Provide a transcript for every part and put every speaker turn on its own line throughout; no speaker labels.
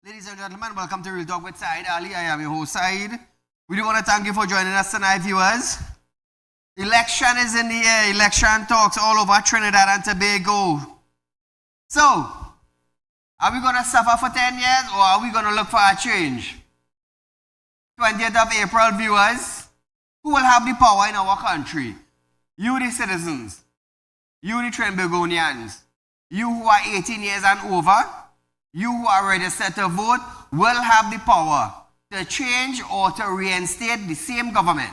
Ladies and gentlemen, welcome to Real Talk with Saieed Ali. I am your host, Saeed. We do want to thank you for joining us tonight, viewers. Election is in the air. Election talks all over Trinidad and Tobago. So, are we going to suffer for 10 years or are we going to look for a change? 20th of April, viewers, who will have the power in our country? You, the citizens. You, the Trinbagonians. You who are 18 years and over. You who are registered to vote will have the power to change or to reinstate the same government.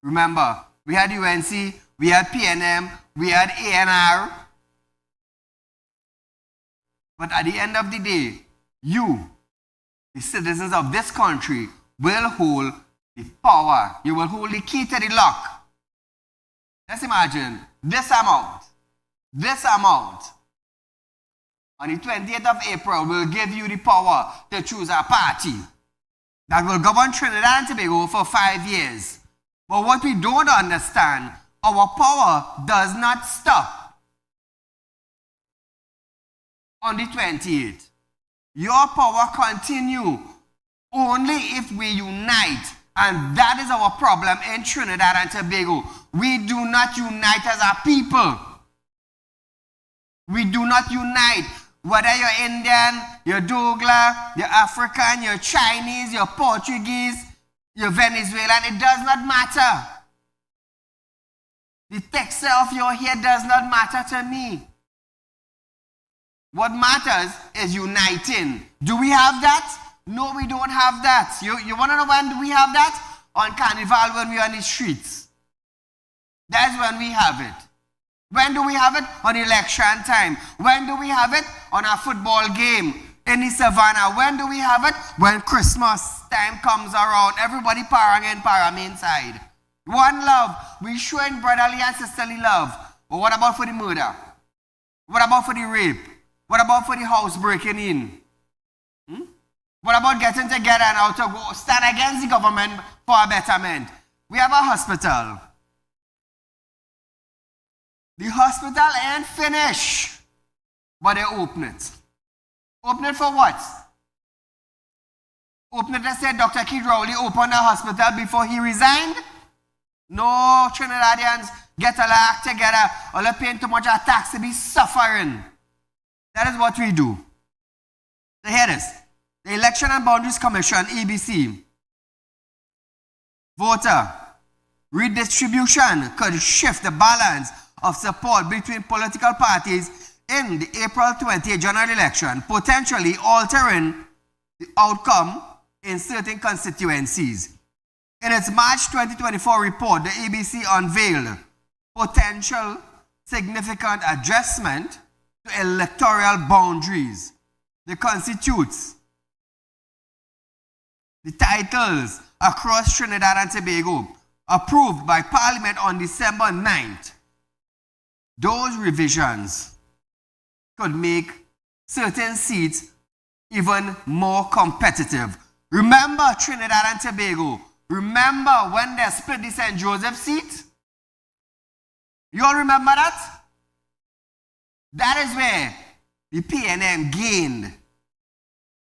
Remember, we had UNC, we had PNM, we had ANR. But at the end of the day, you, the citizens of this country, will hold the power. You will hold the key to the lock. Let's imagine this amount on the 20th of April will give you the power to choose a party that will govern Trinidad and Tobago for 5 years. But what we don't understand, our power does not stop on the 28th. Your power continue only if we unite. And that is our problem in Trinidad and Tobago. We do not unite as a people. We do not unite. Whether you're Indian, you're Douglas, you're African, you're Chinese, you're Portuguese, you're Venezuelan, it does not matter. The texture of your hair does not matter to me. What matters is uniting. Do we have that? No, we don't have that. You want to know when do we have that? On Carnival, when we're on the streets. That's when we have it. When do we have it? On election time. When do we have it? On a football game in the savannah. When do we have it? When Christmas time comes around. Everybody parang in, param inside. One love. We showing brotherly and sisterly love. But what about for the murder? What about for the rape? What about for the house breaking in? What about getting together and how to go stand against the government for a betterment? We have a hospital. The hospital ain't finished, but they open it. Open it for what? Open it to say Dr. Keith Rowley opened the hospital before he resigned? No, Trinidadians, get a act together, or they're paying too much a tax to be suffering. That is what we do. So here it is. The Election and Boundaries Commission, EBC. Voter redistribution could shift the balance of support between political parties in the April 20 general election, potentially altering the outcome in certain constituencies. In its March 2024 report, the EBC unveiled potential significant adjustment to electoral boundaries. They constitutes the titles across Trinidad and Tobago, approved by Parliament on December 9th. Those revisions could make certain seats even more competitive. Remember Trinidad and Tobago. Remember when they split the St. Joseph seat? You all remember that? That is where the PNM gained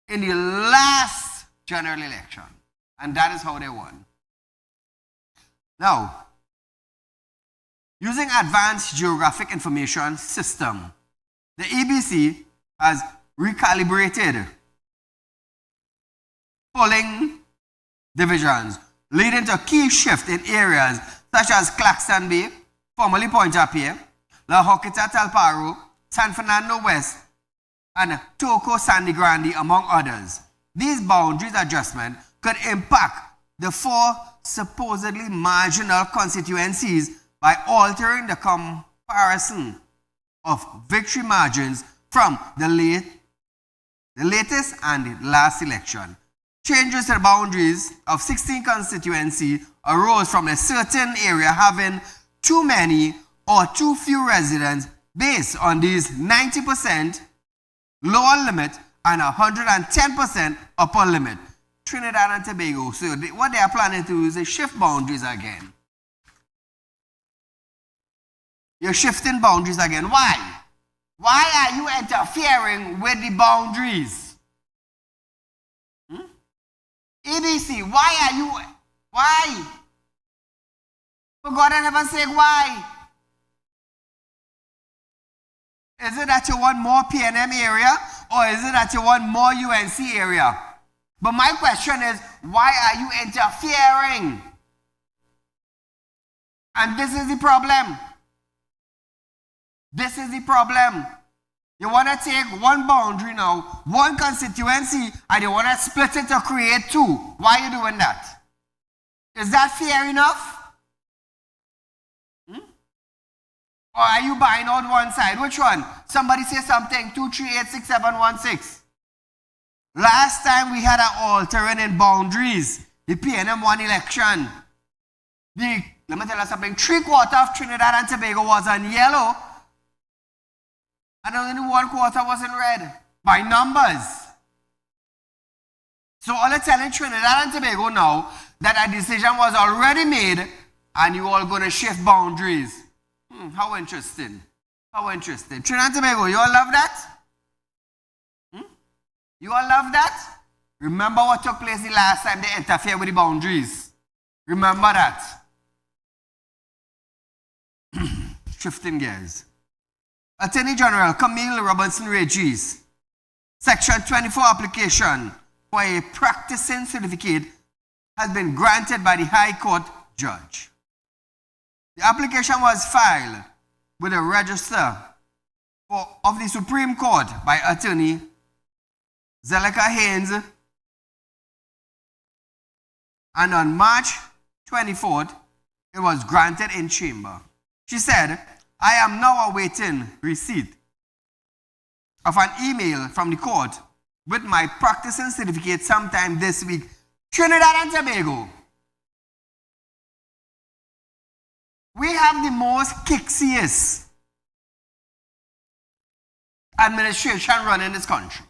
in the last general election. And that is how they won. Now, using advanced geographic information system, the EBC has recalibrated polling divisions, leading to a key shift in areas such as Claxton Bay, formerly Point-à-Pied, La Hoqueta Talparo, San Fernando West, and Toco Sandy Grande, among others. These boundaries adjustments could impact the 4 supposedly marginal constituencies by altering the comparison of victory margins from the latest and the last election. Changes to the boundaries of 16 constituencies arose from a certain area having too many or too few residents based on these 90% lower limit and 110% upper limit. Trinidad and Tobago, so what they are planning to do is they shift boundaries again. You're shifting boundaries again. Why? Why are you interfering with the boundaries? ABC, why? For God and heaven's sake, why? Is it that you want more PNM area, or is it that you want more UNC area? But my question is, why are you interfering? And this is the problem. This is the problem. You want to take one boundary now, one constituency, and you want to split it to create two. Why are you doing that? Is that fair enough? Or are you buying out one side? Which one? Somebody say something. 2386716. Last time we had an altering in boundaries. The PNM won election. Let me tell you something. 3/4 of Trinidad and Tobago was on yellow. And only 1/4 was in red. By numbers. So all they're telling Trinidad and Tobago now that a decision was already made and you all going to shift boundaries. How interesting. How interesting. Trinidad and Tobago, you all love that? You all love that? Remember what took place the last time they interfered with the boundaries. Remember that. Shifting gears. Attorney General Camille Robinson Regis, Section 24 application for a practicing certificate has been granted by the High Court judge. The application was filed with the Register of the Supreme Court by Attorney Zeleka Haynes, and on March 24th, it was granted in chamber. She said, I am now awaiting receipt of an email from the court with my practicing certificate sometime this week. Trinidad and Tobago. We have the most kixiest administration running in this country.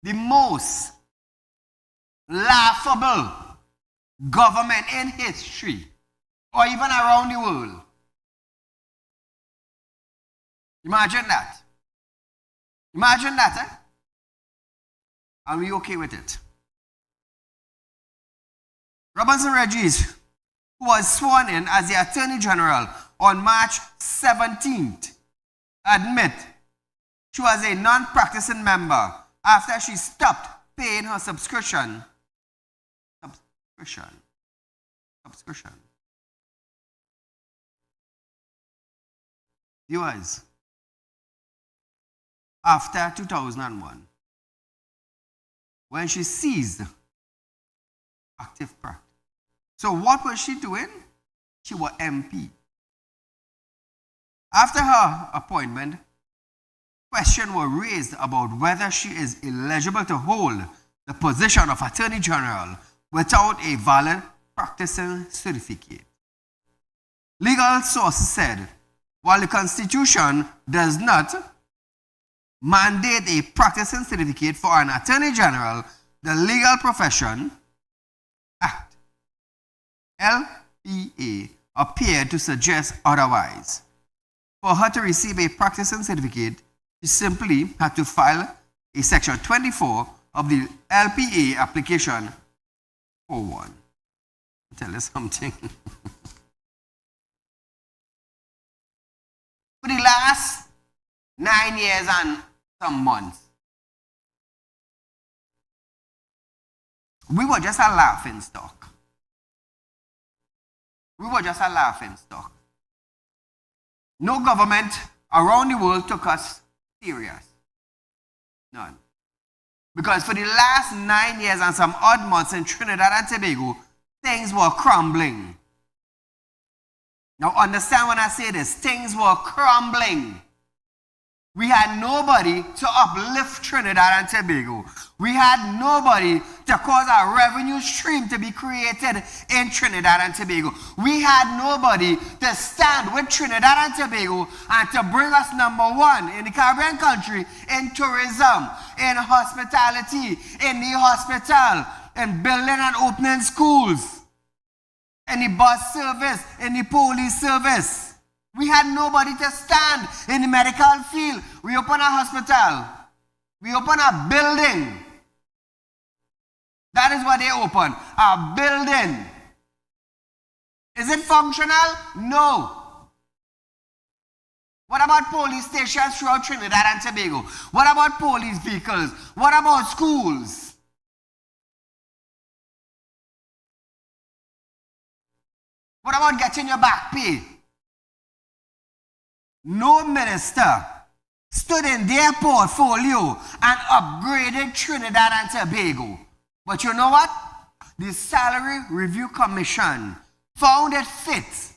The most laughable government in history, or even around the world. Imagine that. Imagine that, eh? Are we okay with it? Robinson Regis, who was sworn in as the Attorney General on March 17th, admit she was a non-practicing member after she stopped paying her subscription. Viewers, after 2001, when she ceased active practice. So what was she doing? She was MP. After her appointment, questions were raised about whether she is eligible to hold the position of Attorney General without a valid practicing certificate. Legal sources said, while the Constitution does not mandate a practicing certificate for an Attorney General, the Legal Profession Act, LPA, appeared to suggest otherwise. For her to receive a practicing certificate, she simply had to file a Section 24 of the LPA application for one. I'll tell you something. For the last 9 years and some months, we were just a laughing stock. We were just a laughing stock. No government around the world took us serious. None. Because for the last 9 years and some odd months in Trinidad and Tobago, things were crumbling. Now understand when I say this, things were crumbling. We had nobody to uplift Trinidad and Tobago. We had nobody to cause a revenue stream to be created in Trinidad and Tobago. We had nobody to stand with Trinidad and Tobago and to bring us #1 in the Caribbean country in tourism, in hospitality, in the hospital, in building and opening schools, in the bus service, in the police service. We had nobody to stand in the medical field. We opened a hospital. We open a building. That is what they open. A building. Is it functional? No. What about police stations throughout Trinidad and Tobago? What about police vehicles? What about schools? What about getting your back pay? No minister stood in their portfolio and upgraded Trinidad and Tobago. But you know what? The Salary Review Commission found it fit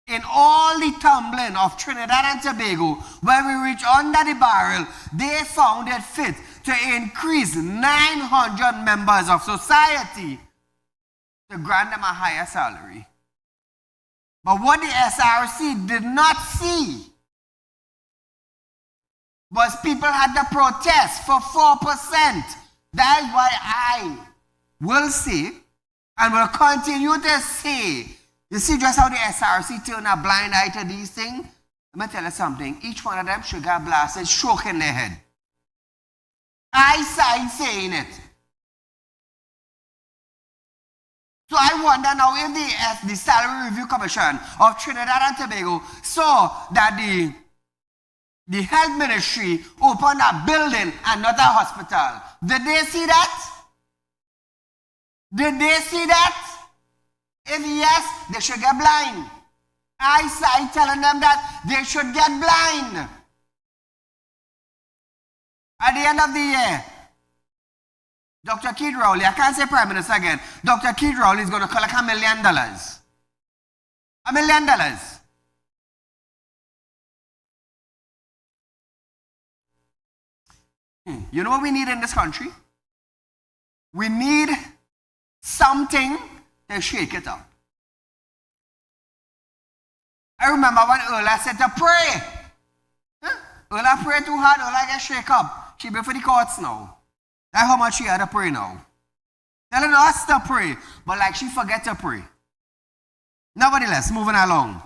in all the tumbling of Trinidad and Tobago, when we reach under the barrel, they found it fit to increase 900 members of society to grant them a higher salary. But what the SRC did not see was people had to protest for 4%. That is why I will say and will continue to say, you see just how the SRC turn a blind eye to these things? Let me tell you something. Each one of them should get blasted, stroke in their head. I signed saying it. So I wonder now if the Salary Review Commission of Trinidad and Tobago saw that the health ministry opened a building and not a hospital. Did they see that? Did they see that? If yes, they should get blind. I telling them that they should get blind. At the end of the year, Dr. Keith Rowley, I can't say Prime Minister again, Dr. Keith Rowley is going to collect $1 million. $1 million. You know what we need in this country? We need something to shake it up. I remember when Ola said to pray. Ola prayed too hard, Ola get shake up. She be for the courts now. That's how much she had to pray now. Telling us to pray, but like she forget to pray. Nevertheless, moving along.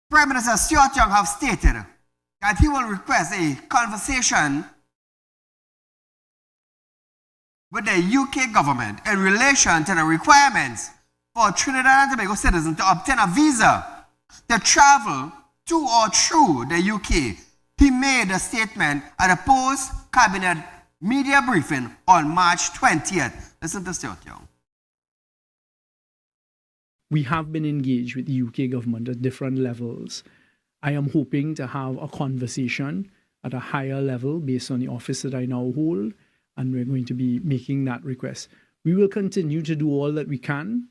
Prime Minister Stuart Young have stated that he will request a conversation with the UK government in relation to the requirements for Trinidad and Tobago citizens to obtain a visa to travel to or through the UK. He made a statement at a post-cabinet media briefing on March 20th. Listen to Stuart Young.
We have been engaged with the UK government at different levels. I am hoping to have a conversation at a higher level based on the office that I now hold, and we're going to be making that request. We will continue to do all that we can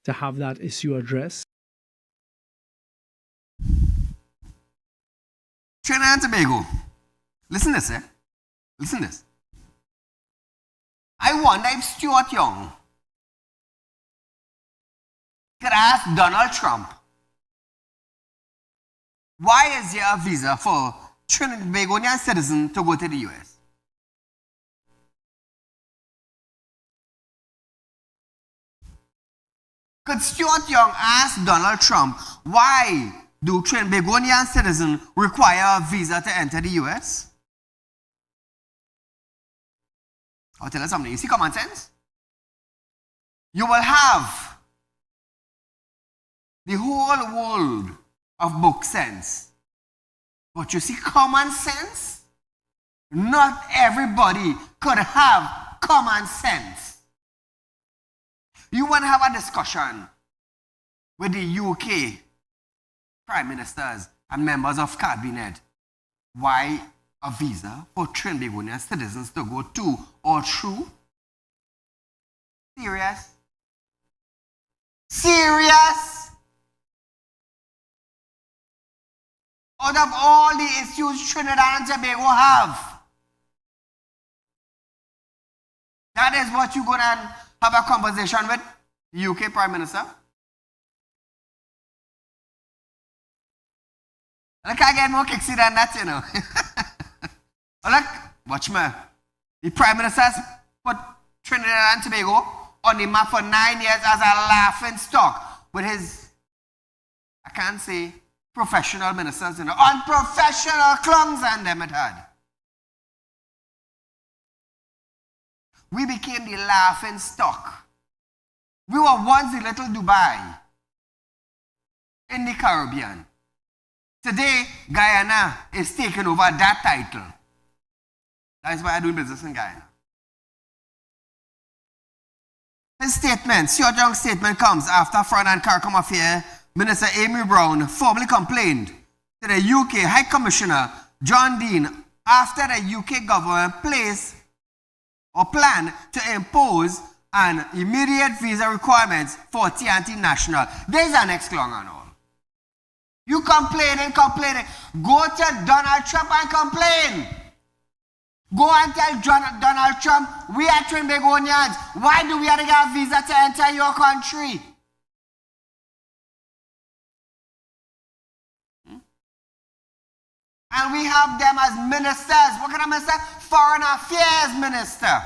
to have that issue addressed.
Trinidad and Tobago. Listen to this, eh? Listen to this. I wonder if Stuart Young could ask Donald Trump, why is there a visa for Trinidad and Tobagonian citizens to go to the US? Could Stuart Young ask Donald Trump, why do Trinbagonian citizens require a visa to enter the US? I'll tell you something. You see common sense? You will have the whole world of book sense. But you see common sense? Not everybody could have common sense. You want to have a discussion with the UK prime ministers and members of cabinet why a visa for Trinbagonian citizens to go to or through? Serious? Serious? Out of all the issues Trinidad and Tobago have, that is what you're going to have a conversation with the UK Prime Minister? I can't get more kicksy than that, you know. Look, watch me. The Prime Minister has put Trinidad and Tobago on the map for 9 years as a laughing stock with his, I can't say professional ministers, you know, unprofessional clungs and them it had. we became the laughing stock. We were once the little Dubai in the Caribbean. Today, Guyana is taking over that title. That's why I do business in Guyana. His statement, Saieed Ali's statement comes after Foreign and CARICOM Affairs Minister Amy Brown formally complained to the UK High Commissioner John Dean after the UK government placed or planned to impose an immediate visa requirements for TNT national. There's an next long and all. You complaining. Go to Donald Trump and complain. Go and tell Donald Trump, we are Trinbagonians. Why do we have to get a visa to enter your country? And we have them as ministers. What kind of minister? Foreign Affairs Minister.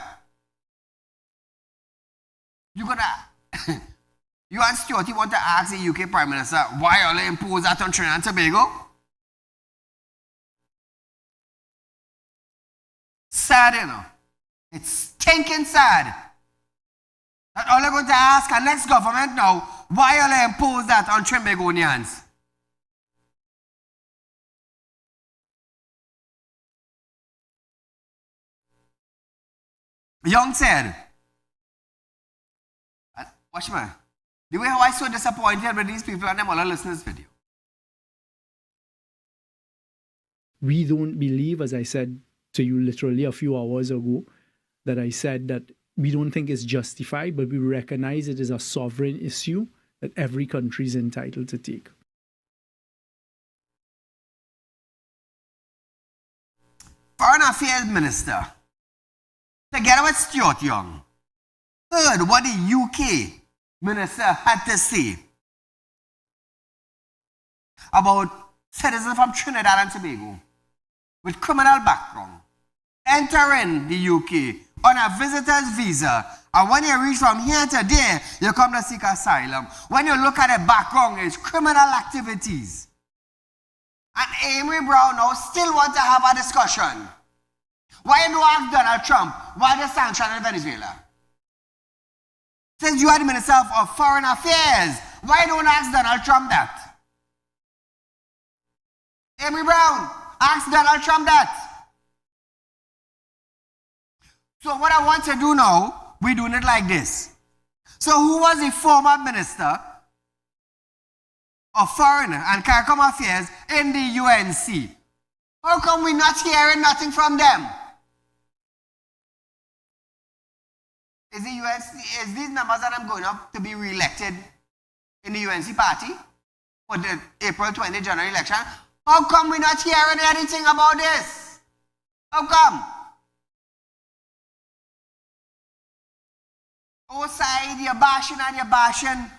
You and Stuart, you want to ask the UK Prime Minister, why are they impose that on Trinidad and Tobago? Sad, you know. It's stinking sad. That all they're going to ask our next government now, why are they impose that on Trinbagonians? Young said, watch me. The way how I so disappointed with these people and them all listen to this video.
We don't believe, as I said to you literally a few hours ago, that I said that we don't think it's justified, but we recognize it is a sovereign issue that every country is entitled to take.
Foreign Affairs Minister, together with Stuart Young, heard what the UK Minister had to say about citizens from Trinidad and Tobago with criminal background entering the UK on a visitor's visa, and when you reach from here to there, you come to seek asylum. When you look at the background, it's criminal activities. And Amy Brown now still want to have a discussion. Why do you ask Donald Trump why the sanction in Venezuela? Since you are the Minister of Foreign Affairs, why don't you ask Donald Trump that? Amy Brown, ask Donald Trump that. So what I want to do now, we're doing it like this. So who was the former Minister of Foreign and CARICOM Affairs in the UNC? How come we're not hearing nothing from them? Is these members that I'm going up to be re-elected in the UNC party for the April 20 general election? How come we're not hearing anything about this? How come? Oh, Saieed, you're bashing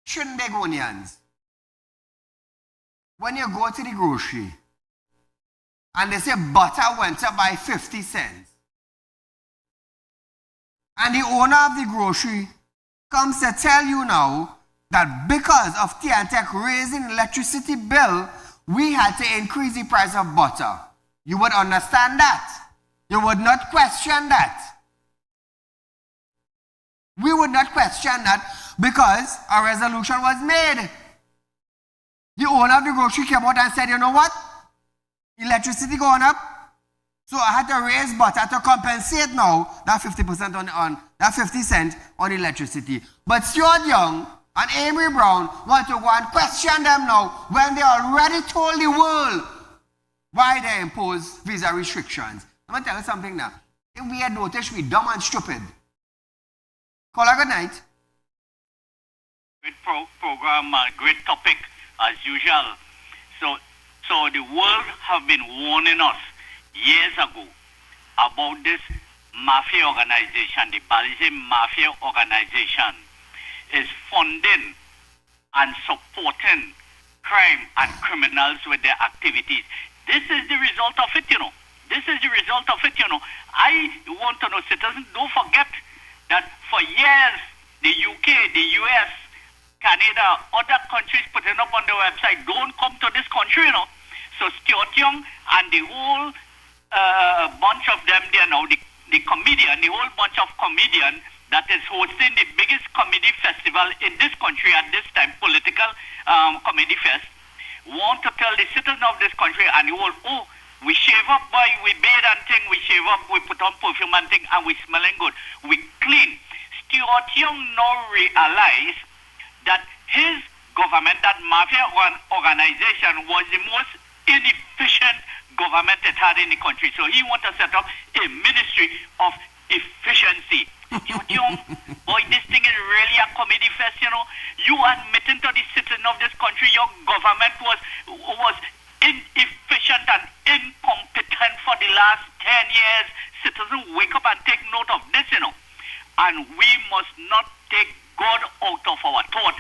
Trinbagonians. When you go to the grocery and they say butter went up by 50 cents, and the owner of the grocery comes to tell you now that because of TNTech raising electricity bill, we had to increase the price of butter. You would understand that. You would not question that. We would not question that because a resolution was made. The owner of the grocery came out and said, you know what? Electricity going up. So I had to raise butter to compensate now that 50% on that 50 cents on electricity. But Stuart Young and Amy Brown want to go and question them now when they already told the world why they impose visa restrictions. I'm going to tell you something now. If we had noticed we dumb and stupid. Call a good night.
Great program, great topic as usual. So the world have been warning us years ago about this mafia organization. The Belize mafia organization is funding and supporting crime and criminals with their activities. This is the result of it, you know. I want to know, citizens, don't forget that for years, the UK, the US, Canada, other countries putting up on their website, don't come to this country, you know. So Stuart Young and the whole bunch of them, they are now the the comedian, the whole bunch of comedian that is hosting the biggest comedy festival in this country at this time, political comedy fest, want to tell the citizens of this country and the whole, oh, we shave up, boy, we bathe and thing, we shave up, we put on perfume and thing, and we smelling good, we clean. Stuart Young now realize that his government, that mafia organization, was the most inefficient government it had in the country. So he want to set up a ministry of efficiency. Stuart Young, boy, this thing is really a comedy fest, you know. You admitting to the citizens of this country your government was inefficient and incompetent for the last 10 years. Citizens, wake up and take note of this, you know. And we must not take God out of our thought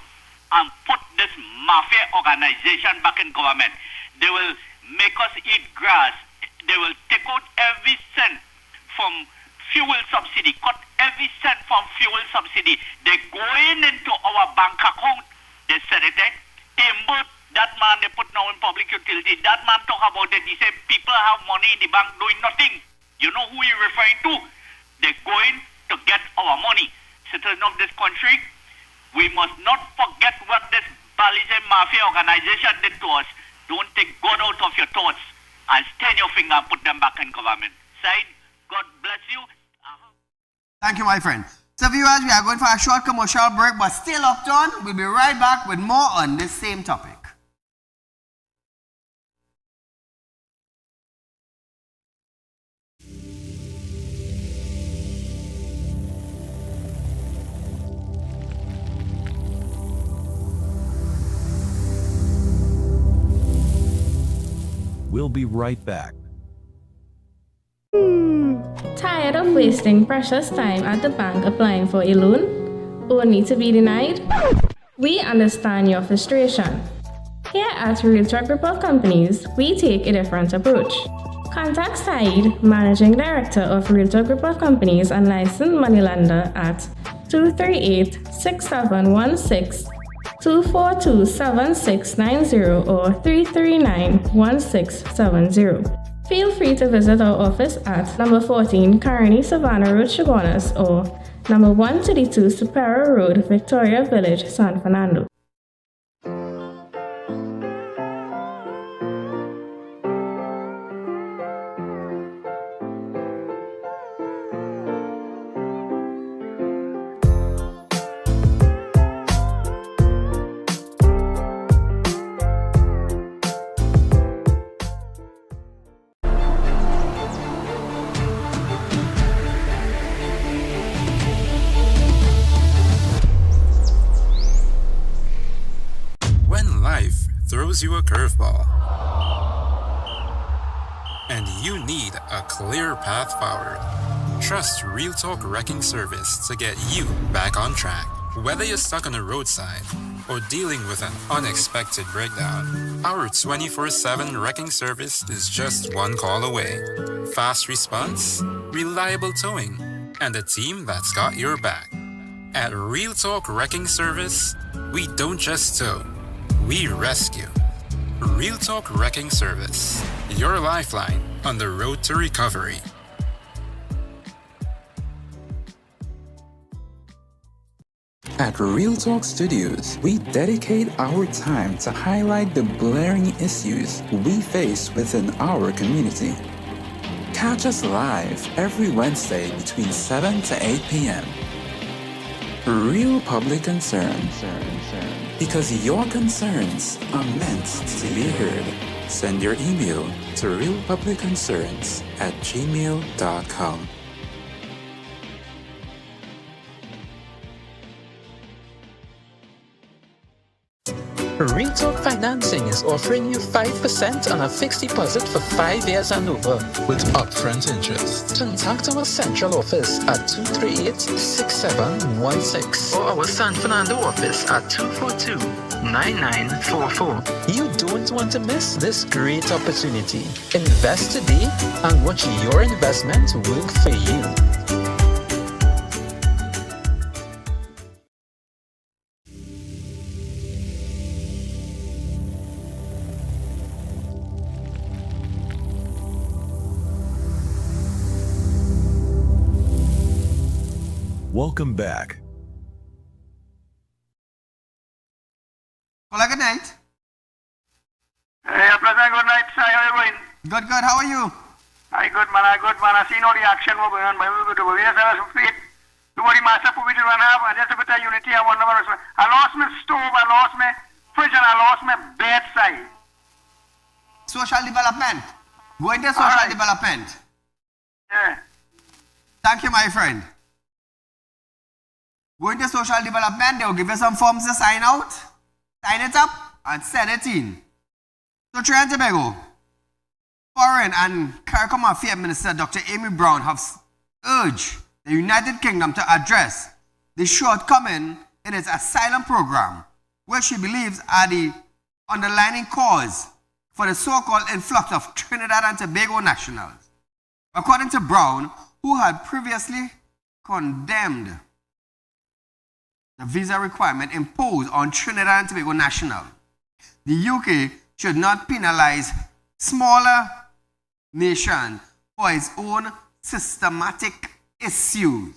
and put this mafia organization back in government. They will make us eat grass. They will take out every cent from fuel subsidy, cut every cent from fuel subsidy. They're going into our bank account. They said it, Amber, that man they put now in public utility, that man talk about it. He said people have money in the bank doing nothing. You know who he referring to? They're going to get our money. Citizens of this country, we must not forget what this Balize Mafia organization did to us. Don't take God out of your thoughts and stain your finger and put them back in government. Said, God bless you.
Thank you, my friend. So viewers, we are going for a short commercial break, but still locked on. We'll be right back with more on this same topic.
We'll be right back.
Tired of wasting precious time at the bank applying for a loan, only to be denied? We understand your frustration. Here at Realtalk Group of Companies, we take a different approach. Contact Saieed, Managing Director of Realtalk Group of Companies and licensed moneylender at 238-6716, 242-7690 or 339-1670. Feel free to visit our office at number 14 Carney Savannah Road, Chaguanas, or number 132 Superior Road, Victoria Village, San Fernando.
Throws you a curveball, and you need a clear path forward. Trust Realtalk Wrecking Service to get you back on track. Whether you're stuck on the roadside or dealing with an unexpected breakdown, our 24/7 wrecking service is just one call away. Fast response, reliable towing, and a team that's got your back. At Realtalk Wrecking Service, we don't just tow, we rescue. Realtalk Wrecking Service, your lifeline on the road to recovery.
At Realtalk Studios, we dedicate our time to highlight the glaring issues we face within our community. Catch us live every Wednesday between 7 to 8 p.m. Real public concern. Because your concerns are meant to be heard. Send your email to realpublicconcerns@gmail.com.
Realtalk Financing is offering you 5% on a fixed deposit for 5 years and over, with upfront interest. Contact our central office at 238-6716 or our San Fernando office at 242-9944. You don't want to miss this great opportunity. Invest today and watch your investment work for you.
Welcome back.
Well, good night.
Hey, President, good night, sir. How are you going?
Good, good. How are you?
I good, man. I seen all the action going on. But we have some faith. Nobody master for we didn't have. And just a bit of unity. I want I lost my stove. I lost my fridge. And I lost my bedside.
Social development. Going to social development.
Yeah.
Thank you, my friend. Going to social development, they will give you some forms to sign out, sign it up, and send it in. So Trinidad and Tobago, Foreign and CARICOM Affairs Minister Dr. Amy Brown have urged the United Kingdom to address the shortcoming in its asylum program, which she believes are the underlying cause for the so-called influx of Trinidad and Tobago nationals. According to Brown, who had previously condemned the visa requirement imposed on Trinidad and Tobago nationals, the UK should not penalize smaller nations for its own systematic issues.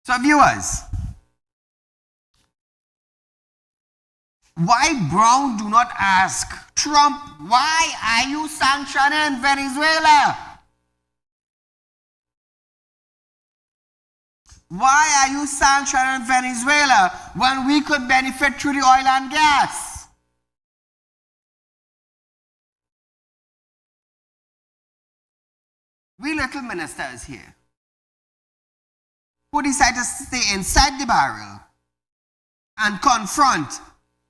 So viewers, why Brown do not ask Trump, why are you sanctioning Venezuela? Why are you sanctioning Venezuela when we could benefit through the oil and gas? We little ministers here who decide to stay inside the barrel and confront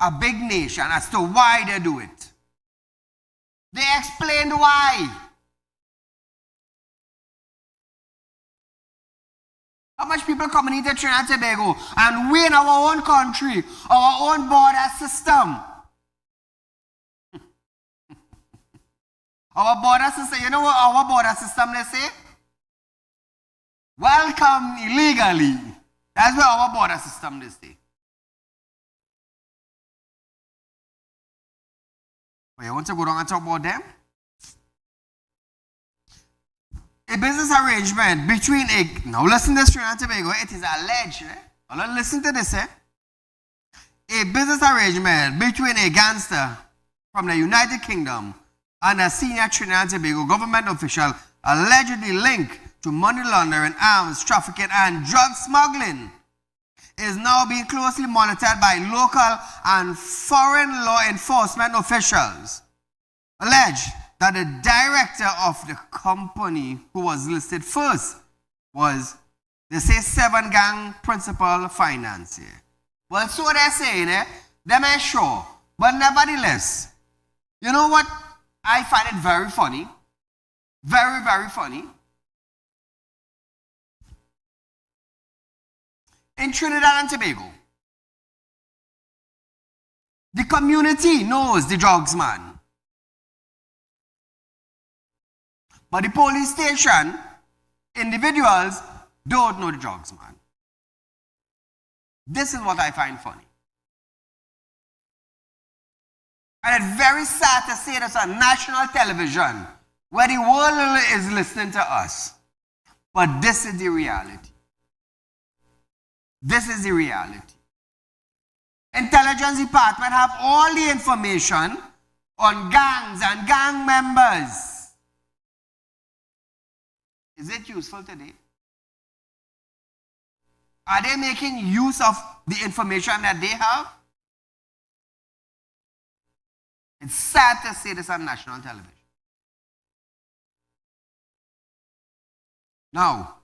a big nation as to why they do it. They explained why. How much people coming into Trinidad and Tobago and we in our own country, our own border system. Our border system, you know what our border system they say? Welcome illegally. That's what our border system they say. But you want to go down and talk about them? A business arrangement between now listen to this, Trinidad and Tobago, it is alleged, Now listen to this, A business arrangement between a gangster from the United Kingdom and a senior Trinidad and Tobago government official allegedly linked to money laundering, arms trafficking, and drug smuggling is now being closely monitored by local and foreign law enforcement officials. Alleged that the director of the company who was listed first was, they say, 7 gang principal financier. Well, so they're saying, them ain't sure. But nevertheless, you know what? I find it very funny. Very, very funny. In Trinidad and Tobago, the community knows the drugs man. But the police station, individuals don't know the drugs man. This is what I find funny. And it's very sad to say this on national television where the world is listening to us. But this is the reality. This is the reality. Intelligence department have all the information on gangs and gang members. Is it useful today? Are they making use of the information that they have? It's sad to say this on national television. Now,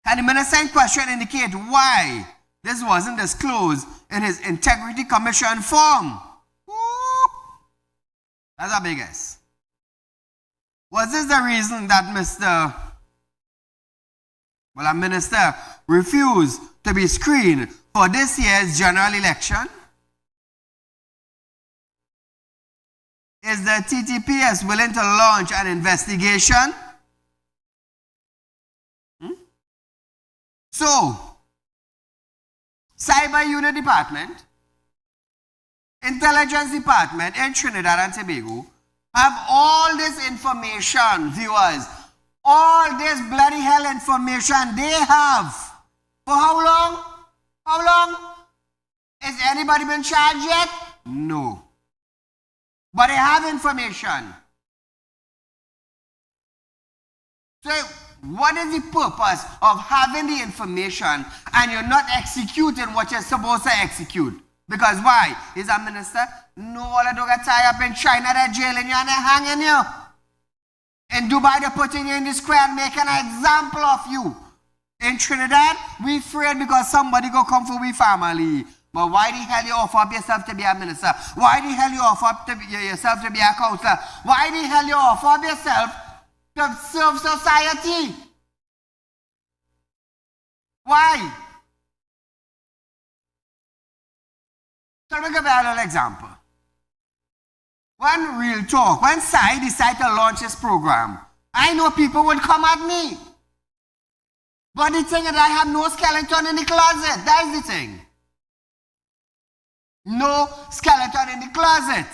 can the minister in question indicate why this wasn't disclosed in his Integrity Commission form? Ooh, that's a big guess. Was this the reason that a minister refused to be screened for this year's general election? Is the TTPS willing to launch an investigation? So, Cyber Unit Department, Intelligence Department in Trinidad and Tobago have all this information, viewers, all this bloody hell information they have. For how long? How long? Has anybody been charged yet? No. But they have information. So what is the purpose of having the information and you're not executing what you're supposed to execute? Because why? Is a minister? No, all of them get tied up in China, they're jailing you and they're hanging you. In Dubai, they're putting you in the square and making an example of you. In Trinidad, we afraid because somebody go come for we family. But why the hell you offer up yourself to be a minister? Why the hell you offer up yourself to be a counselor? Why the hell you offer up yourself to serve society? Why? So let me give you a little example. When Real Talk, when Saieed decided to launch his program, I know people would come at me. But the thing is, I have no skeleton in the closet. That's the thing. No skeleton in the closet.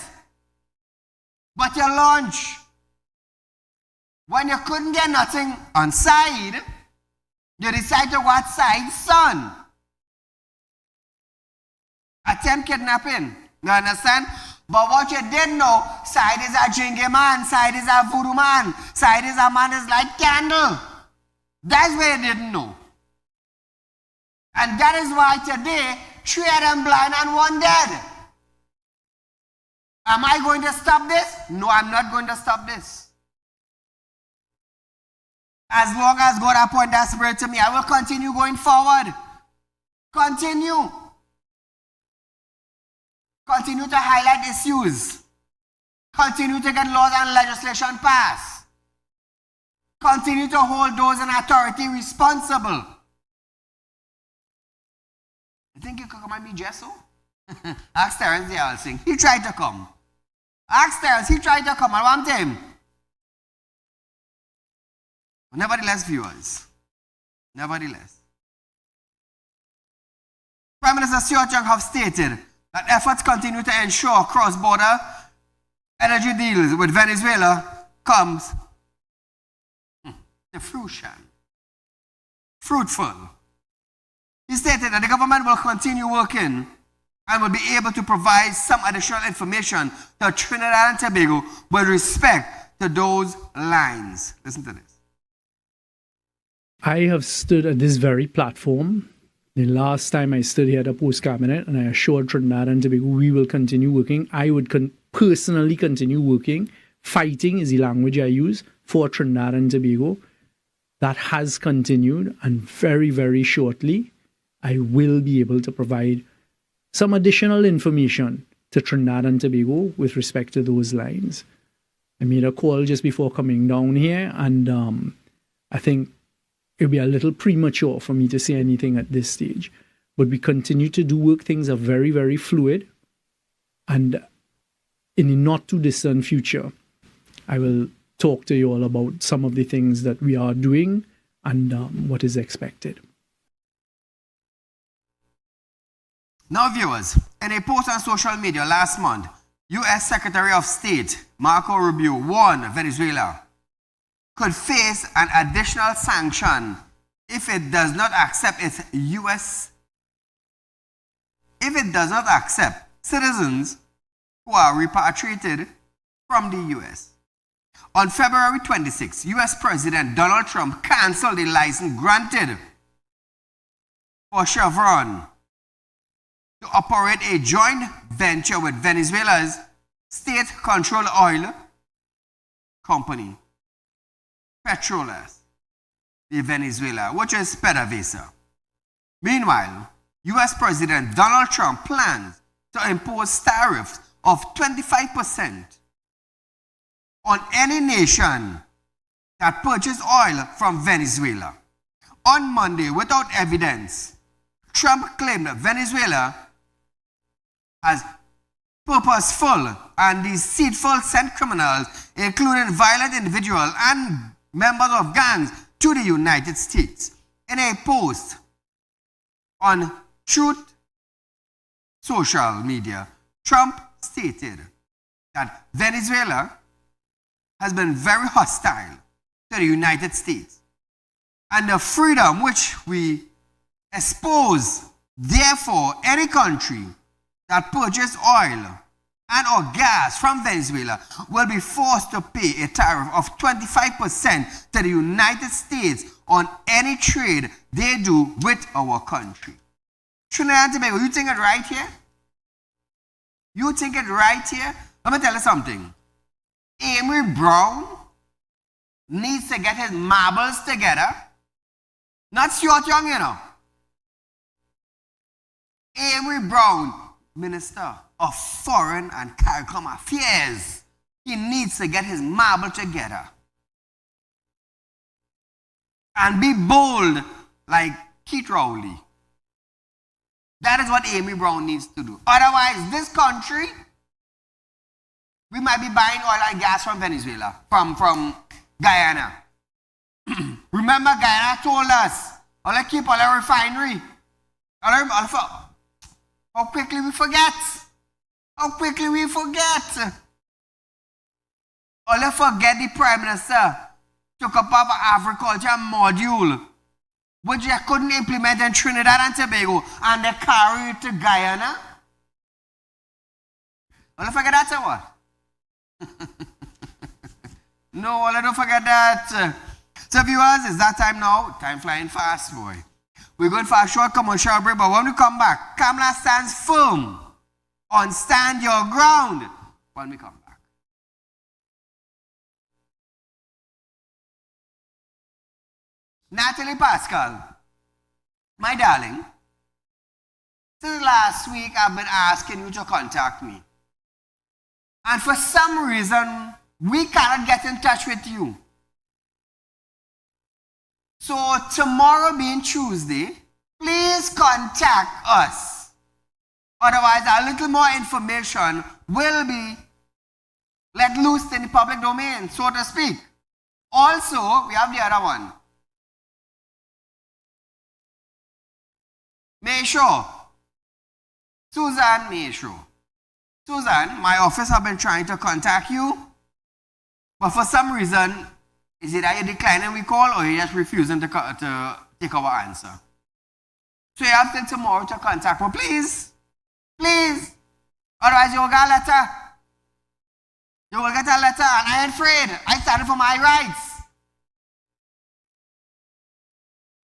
But you launch. When you couldn't get nothing on Saieed, you decide to watch Saieed's son. Attempt kidnapping. You understand? But what you didn't know, Saieed is a jingle man, Saieed is a voodoo man, Saieed is a man is like candle. That's what you didn't know. And that is why today, 3 of them blind and 1 dead. Am I going to stop this? No, I'm not going to stop this. As long as God appoint that spirit to me, I will continue going forward. Continue. Continue to highlight issues. Continue to get laws and legislation passed. Continue to hold those in authority responsible. You think you could come at me, Jesso? Ask Terence, they all sing. He tried to come. Ask Terence, he tried to come. I want him. Nevertheless, viewers. Nevertheless. Prime Minister Stuart Young have stated that efforts continue to ensure cross-border energy deals with Venezuela comes to fruition. Fruitful. He stated that the government will continue working and will be able to provide some additional information to Trinidad and Tobago with respect to those lines. Listen to this.
I have stood at this very platform. The last time I stood here at a post-cabinet and I assured Trinidad and Tobago we will continue working. I would personally continue working. Fighting is the language I use for Trinidad and Tobago. That has continued, and very, very shortly I will be able to provide some additional information to Trinidad and Tobago with respect to those lines. I made a call just before coming down here, and I think it would be a little premature for me to say anything at this stage. But we continue to do work. Things are very, very fluid. And in the not too distant future, I will talk to you all about some of the things that we are doing and what is expected.
Now, viewers, in a post on social media last month, U.S. Secretary of State Marco Rubio warned Venezuela could face an additional sanction if it does not accept citizens who are repatriated from the U.S. On February 26, U.S. President Donald Trump canceled the license granted for Chevron to operate a joint venture with Venezuela's state-controlled oil company, Petrolas de Venezuela, which is PDVSA. Meanwhile, U.S. President Donald Trump plans to impose tariffs of 25% on any nation that purchases oil from Venezuela. On Monday, without evidence, Trump claimed that Venezuela has purposeful and deceitful sent criminals, including violent individuals and members of gangs, to the United States. In a post on Truth social media, Trump stated that Venezuela has been very hostile to the United States. And the freedom which we expose, therefore, any country that purchase oil and or gas from Venezuela will be forced to pay a tariff of 25% to the United States on any trade they do with our country. Trinidad and Tobago, you think it right here? You think it right here? Let me tell you something. Amy Brown needs to get his marbles together. Not Stuart Young, you know. Amy Brown, Minister of Foreign and CARICOM Affairs. He needs to get his marble together. And be bold like Keith Rowley. That is what Amy Brown needs to do. Otherwise, this country, we might be buying oil and gas from Venezuela, from Guyana. Remember, Guyana told us, I'll keep all our refinery. How quickly we forget. How quickly we forget. All forget the Prime Minister took up our agriculture module, which they couldn't implement in Trinidad and Tobago, and they carry it to Guyana. All forget that or what? No, all don't forget that. So viewers, it's that time now. Time flying fast, boy. We're going for a short commercial break, but when we come back, Kamala stands firm on stand your ground when we come back. Natalie Pascal, my darling, since last week I've been asking you to contact me. And for some reason, we cannot get in touch with you. So tomorrow being Tuesday, please contact us. Otherwise, a little more information will be let loose in the public domain, so to speak. Also, we have the other one. Mayshaw. Susan Mayshaw. Susan, my office have been trying to contact you, but for some reason, is it that you're declining we call or you're just refusing to take our answer? So you have till tomorrow to contact me, please. Please. Otherwise, you will get a letter. You will get a letter, and I ain't afraid. I stand for my rights.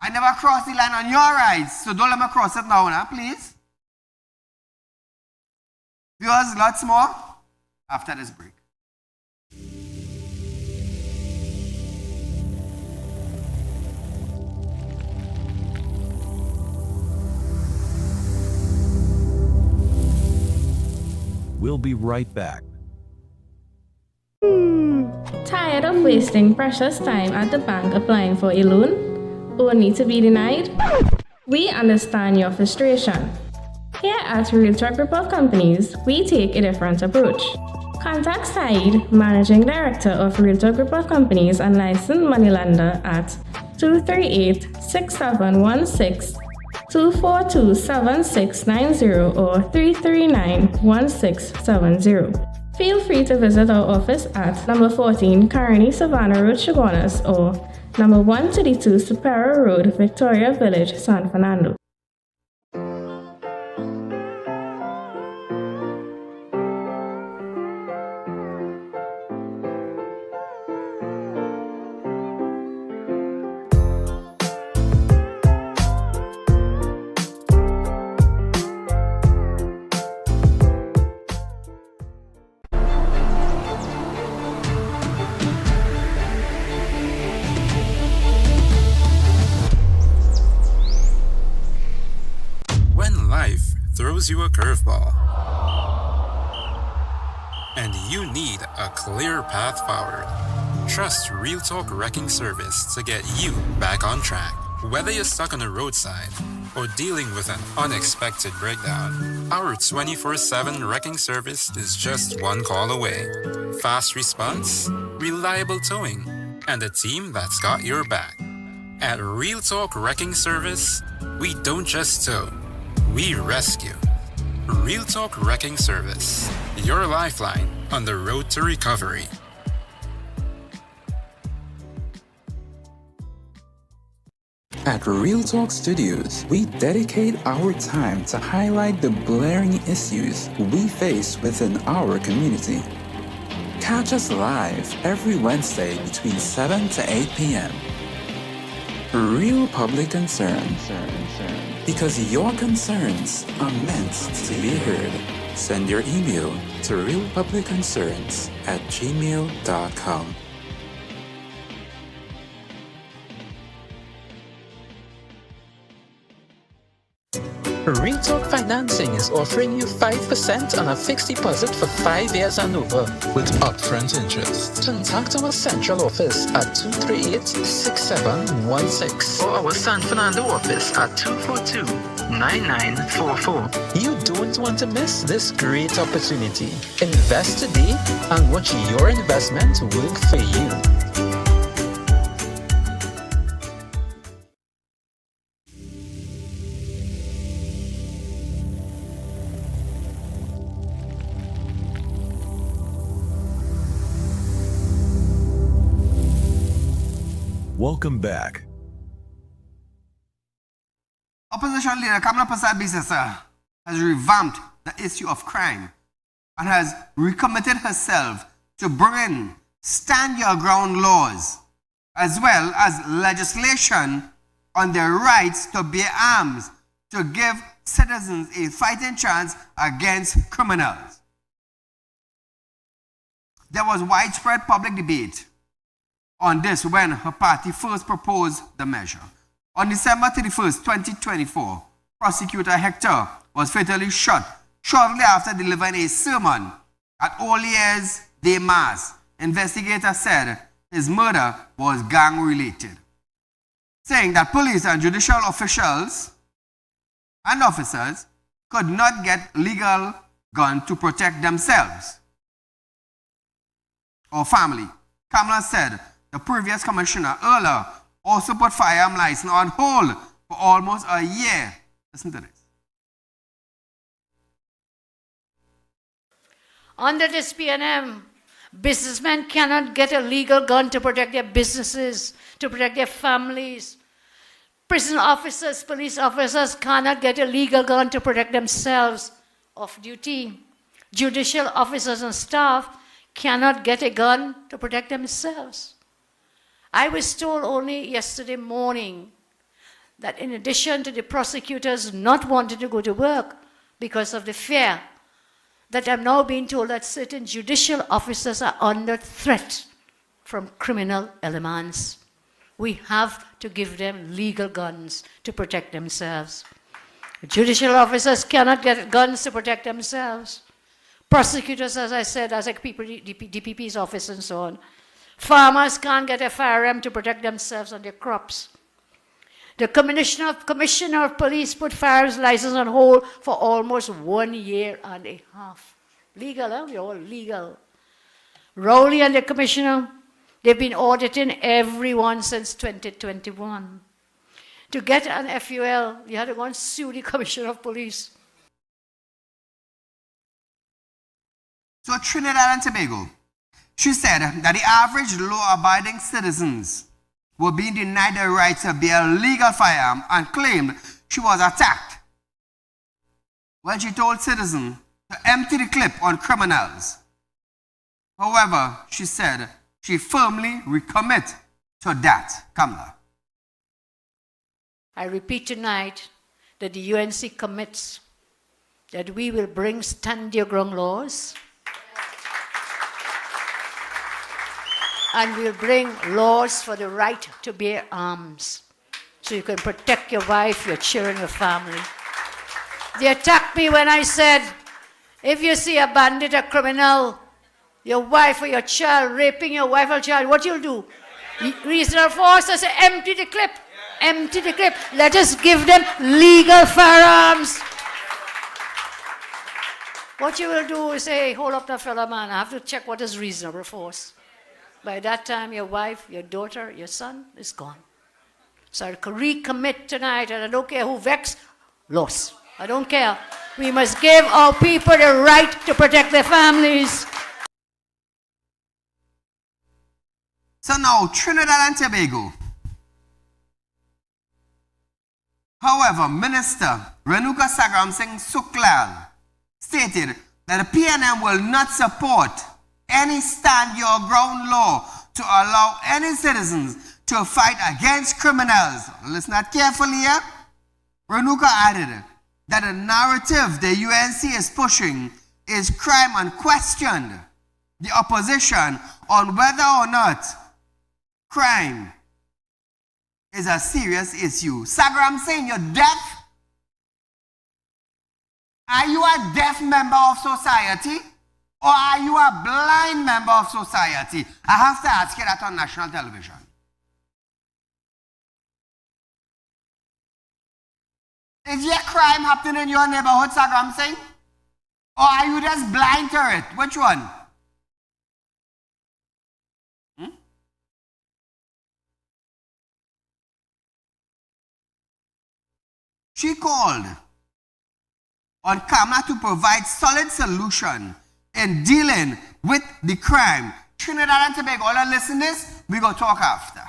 I never crossed the line on your rights, so don't let me cross it now, please. Viewers, lots more after this break.
We'll be right back.
Tired of wasting precious time at the bank applying for a loan? Only to be denied? We understand your frustration. Here at Realtalk Group of Companies, we take a different approach. Contact Saieed, Managing Director of Realtalk Group of Companies and licensed moneylender at 238-6716, 242-7690 or 339-1670. Feel free to visit our office at number 14 Carney Savannah Road, Chaguanas, or number 132 Superior Road, Victoria Village, San Fernando.
Throws you a curveball, and you need a clear path forward. Trust Realtalk Wrecking Service to get you back on track. Whether you're stuck on the roadside or dealing with an unexpected breakdown, our 24/7 wrecking service is just one call away. Fast response, reliable towing, and a team that's got your back. At Realtalk Wrecking Service, we don't just tow, we rescue. Realtalk Wrecking Service, your lifeline on the road to recovery.
At Real Talk Studios, we dedicate our time to highlight the blaring issues we face within our community. Catch us live every Wednesday between 7 to 8 p.m. Real Public Concern. Because your concerns are meant to be heard. Send your email to realpublicconcerns@gmail.com.
Real Talk Financing is offering you 5% on a fixed deposit for 5 years and over with upfront interest. Contact our central office at 238-6716 or our San Fernando office at 242-9944. You don't want to miss this great opportunity. Invest today and watch your investment work for you.
Welcome back.
Opposition leader Kamala Persad-Bissessar has revamped the issue of crime and has recommitted herself to bring stand your ground laws as well as legislation on their rights to bear arms to give citizens a fighting chance against criminals. There was widespread public debate on this when her party first proposed the measure. On December 31st, 2024, prosecutor Hector was fatally shot shortly after delivering a sermon at All Year's Day Mass. Investigators said his murder was gang-related, saying that police and judicial officials and officers could not get legal gun to protect themselves or family. Kamala said the previous commissioner earlier also put firearm license on hold for almost a year. Listen to this.
Under this PNM, businessmen cannot get a legal gun to protect their businesses, to protect their families. Prison officers, police officers cannot get a legal gun to protect themselves off duty. Judicial officers and staff cannot get a gun to protect themselves. I was told only yesterday morning that in addition to the prosecutors not wanting to go to work because of the fear, that I'm now being told that certain judicial officers are under threat from criminal elements. We have to give them legal guns to protect themselves. Judicial officers cannot get guns to protect themselves. Prosecutors, as I said, as like people, DPP's office and so on. Farmers can't get a firearm to protect themselves and their crops. The commissioner of police put firearms license on hold for almost 1 year and a half. Legal, huh? We're all legal. Rowley and the commissioner, they've been auditing everyone since 2021. To get an FUL, you had to go and sue the commissioner of police.
So Trinidad and Tobago, she said that the average law-abiding citizens were being denied the right to bear a legal firearm and claimed she was attacked when she told citizens to empty the clip on criminals. However, she said she firmly recommit to that. Kamala.
I repeat tonight that the UNC commits that we will bring stand your ground laws and we'll bring laws for the right to bear arms so you can protect your wife, your children, your family. They attacked me when I said, if you see a bandit, a criminal, your wife or your child raping your wife or child, what you'll do? Reasonable force, I say, empty the clip. Empty the clip. Let us give them legal firearms. What you will do is say, hey, hold up that fellow man, I have to check what is reasonable force. By that time, your wife, your daughter, your son is gone. So I recommit tonight, and I don't care who vexed, lost. I don't care. We must give our people the right to protect their families.
So now, Trinidad and Tobago. However, Minister Renuka Sagram Singh Suklal stated that the PNM will not support any stand your ground law to allow any citizens to fight against criminals. Listen that carefully here. Renuka added that the narrative the UNC is pushing is crime and questioned the opposition on whether or not crime is a serious issue. Sagram Singh, you're deaf? Are you a deaf member of society? Or are you a blind member of society? I have to ask you that on national television. Is there crime happening in your neighborhood, Sagram Singh? Or are you just blind to it? Which one? She called on camera to provide solid solution in dealing with the crime. Trinidad and Tobago, all our listeners, we go talk after.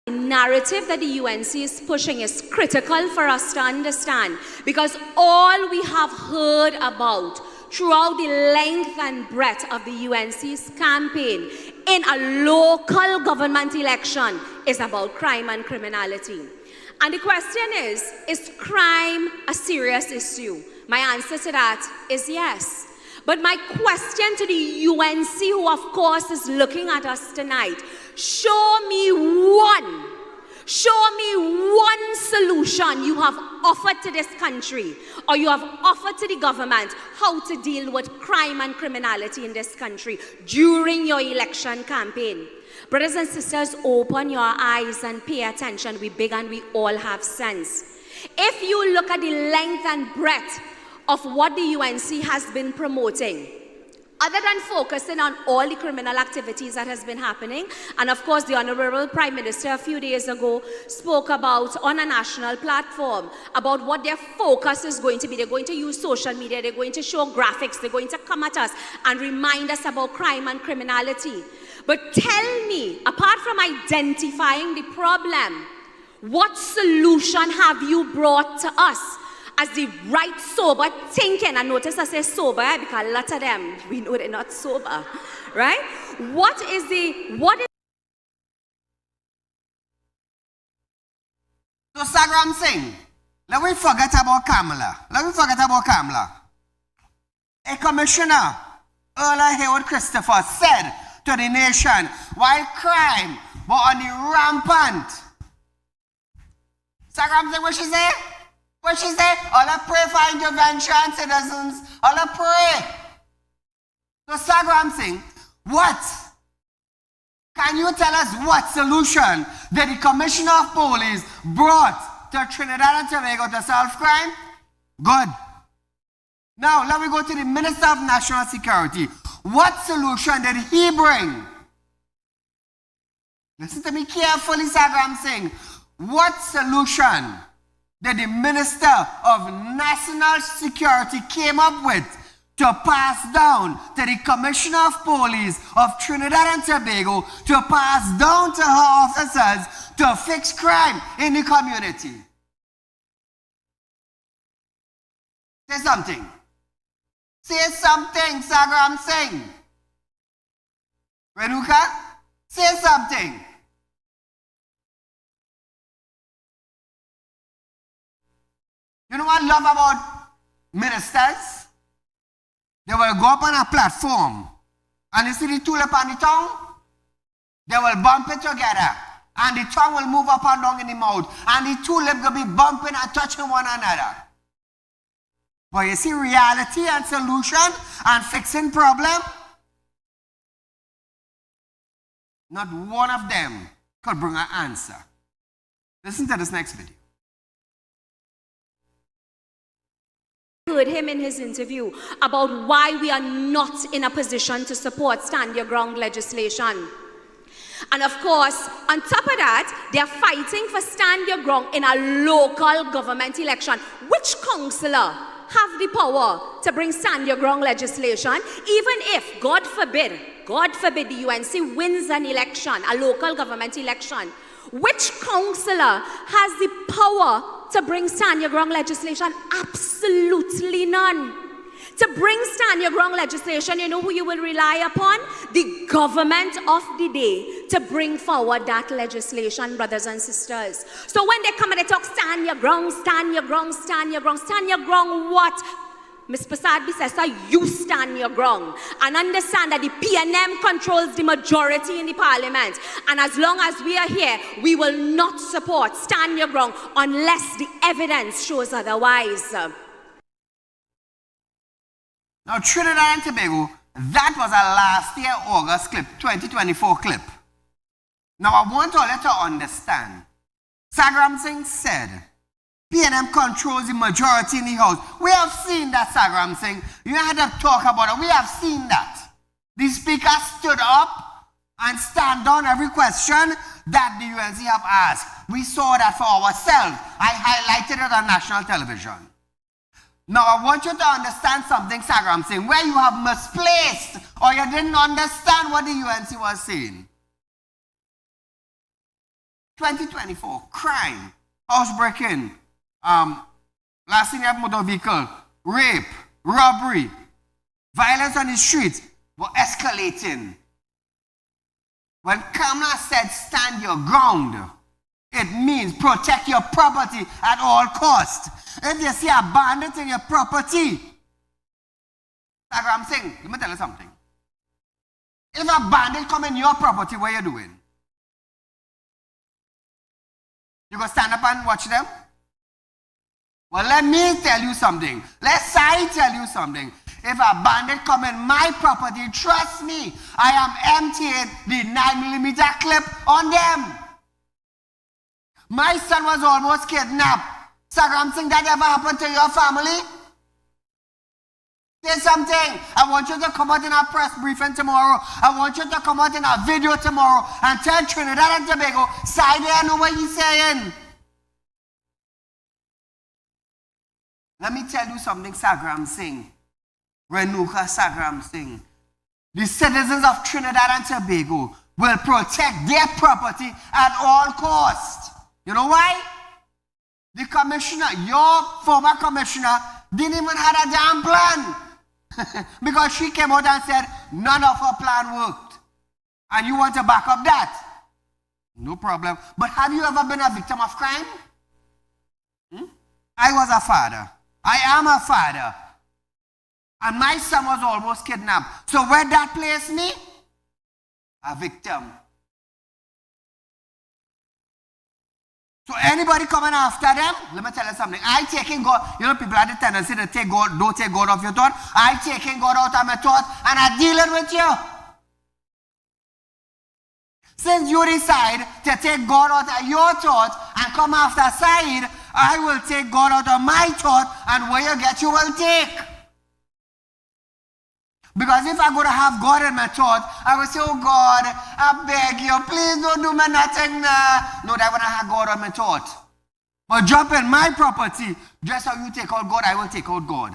The narrative that the UNC is pushing is critical for us to understand, because all we have heard about throughout the length and breadth of the UNC's campaign in a local government election is about crime and criminality. And the question is crime a serious issue? My answer to that is yes. But my question to the UNC, who of course is looking at us tonight, show me one solution you have offered to this country, or you have offered to the government, how to deal with crime and criminality in this country during your election campaign. Brothers and sisters, open your eyes and pay attention. We big and we all have sense. If you look at the length and breadth of what the UNC has been promoting, other than focusing on all the criminal activities that has been happening, and of course the Honorable Prime Minister a few days ago spoke about on a national platform about what their focus is going to be. They're going to use social media, they're going to show graphics, they're going to come at us and remind us about crime and criminality. But tell me, apart from identifying the problem, what solution have you brought to us as the right sober thinking? And notice I say sober because a lot of them, we know they're not sober, right? What is
So Sagram Singh, let me forget about Kamala. A commissioner, Earl Hayward Christopher, said to the nation, while crime was on the rampant. Sagram Singh, what she say? What she say? All I pray for intervention, citizens. All I pray. So Sagram Singh, what? Can you tell us what solution that the Commissioner of Police brought to Trinidad and Tobago to solve crime? Good. Now, let me go to the Minister of National Security. What solution did he bring? Listen to me carefully, Sagram Singh. What solution did the Minister of National Security came up with to pass down to the Commissioner of Police of Trinidad and Tobago to pass down to her officers to fix crime in the community? Say something. Say something, Sagram Singh. Renuka, say something. You know what I love about ministers? They will go up on a platform and you see the tulip and the tongue, they will bump it together and the tongue will move up and down in the mouth and the tulip will be bumping and touching one another. But you see reality and solution and fixing problem, not one of them could bring an answer. Listen to this next video.
Heard him in his interview about why we are not in a position to support stand your ground legislation. And of course, on top of that, they're fighting for stand your ground in a local government election. Which councillor have the power to bring stand your ground legislation, even if, God forbid, the UNC wins an election, a local government election? Which councillor has the power to bring stand your ground legislation? Absolutely none. To bring stand your ground legislation, you know who you will rely upon? The government of the day to bring forward that legislation, brothers and sisters. So when they come and they talk, stand your ground, stand your ground, stand your ground, stand your ground, what? Ms. Prasad says, you stand your ground and understand that the PNM controls the majority in the parliament. And as long as we are here, we will not support stand your ground unless the evidence shows otherwise.
Now, Trinidad and Tobago, that was a last year August clip, 2024 clip. Now, I want all you to understand. Sagram Singh said, PNM controls the majority in the House. We have seen that, Sagram Singh. You had to talk about it. We have seen that. The Speaker stood up and stand on every question that the UNC have asked. We saw that for ourselves. I highlighted it on national television. Now, I want you to understand something, Sagram Singh, where you have misplaced or you didn't understand what the UNC was saying. 2024, crime, housebreaking, last thing you have motor vehicle, rape, robbery, violence on the streets were escalating. When Kamala said stand your ground, it means protect your property at all costs. If you see a bandit in your property, Sagram Singh, let me tell you something. If a bandit come in your property, what are you doing? You go stand up and watch them? Well, let me tell you something. Let I tell you something. If a bandit come in my property, trust me, I am emptying the 9mm clip on them. My son was almost kidnapped. Sagram Singh, that ever happened to your family? Say something. I want you to come out in a press briefing tomorrow. I want you to come out in a video tomorrow and tell Trinidad and Tobago, side there, know what he's saying. Let me tell you something, Sagram Singh. Renuka Sagram Singh. The citizens of Trinidad and Tobago will protect their property at all costs. You know why? The commissioner, your former commissioner, didn't even have a damn plan. Because she came out and said none of her plan worked. And you want to back up that? No problem. But have you ever been a victim of crime? I was a father. I am a father. And my son was almost kidnapped. So where that place me? A victim. So anybody coming after them, let me tell you something. I taking God, you know, people have the tendency to take God, don't take God off your thought. I taking God out of my thought and I dealing with you. Since you decide to take God out of your thought and come after Saieed, I will take God out of my thought and where you get, you will take. Because if I'm going to have God in my thought, I will say, oh God, I beg you, please don't do me nothing. No, that when I have God on my thought. But jump in my property, just how you take out God, I will take out God.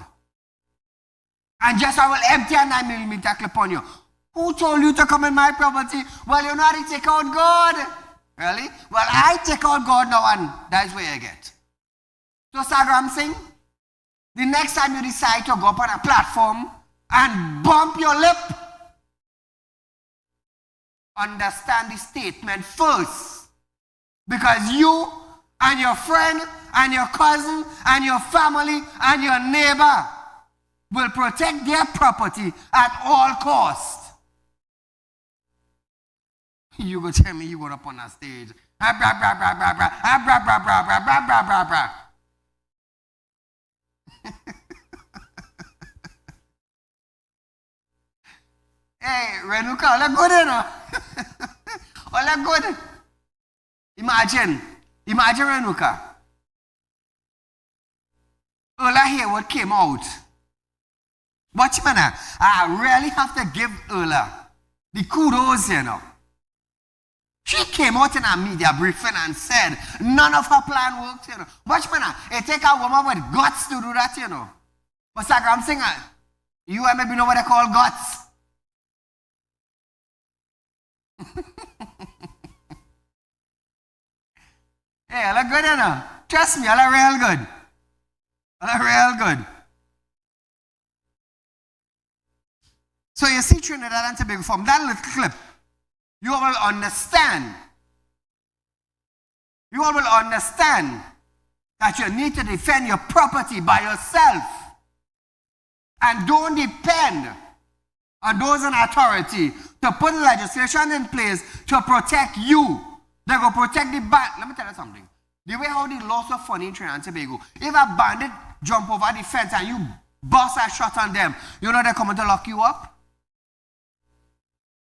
And just I will empty a 9mm clip on you. Who told you to come in my property? Well, you know how to take out God. Really? Well, I take out God now and that's where you get. So Sagram Singh, the next time you decide to go up on a platform and bump your lip, understand the statement first. Because you and your friend and your cousin and your family and your neighbor will protect their property at all costs. You go tell me you go up on a stage. Hey, Renuka, all that good, you know? All that good. Imagine Renuka. Ola Hayward came out. Watch me now. I really have to give Ola the kudos, you know. She came out in a media briefing and said none of her plan works, you know. Watch me now. It take a woman with guts to do that, you know. But Sagram Singh, you and maybe know what they call guts. Hey, I look good, you know. Trust me, I look real good. I look real good. So you see Trinidad and Tobago, from that little clip, you all will understand. You all will understand that you need to defend your property by yourself. And don't depend on those in authority to put legislation in place to protect you. They go protect the bank. Let me tell you something. The way how the laws are funny in Trinidad and Tobago, if a bandit jump over the fence and you bust a shot on them, you know they're coming to lock you up?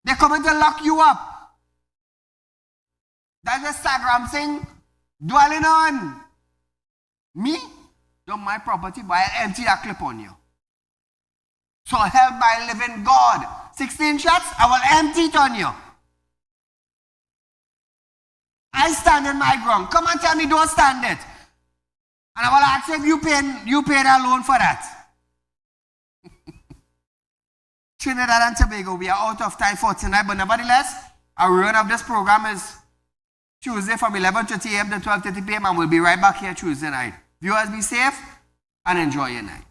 They're coming to lock you up. That's the Sagram thing dwelling on. Me? Don't my property, but I'll empty that clip on you. So help by living God. 16 shots, I will empty it on you. I stand in my ground. Come and tell me don't stand it. And I will ask if you paid a loan for that. Trinidad and Tobago, we are out of time for tonight, but nevertheless, our run of this program is Tuesday from 11:30 a.m. to 12:30 p.m. and we'll be right back here Tuesday night. Viewers, be safe and enjoy your night.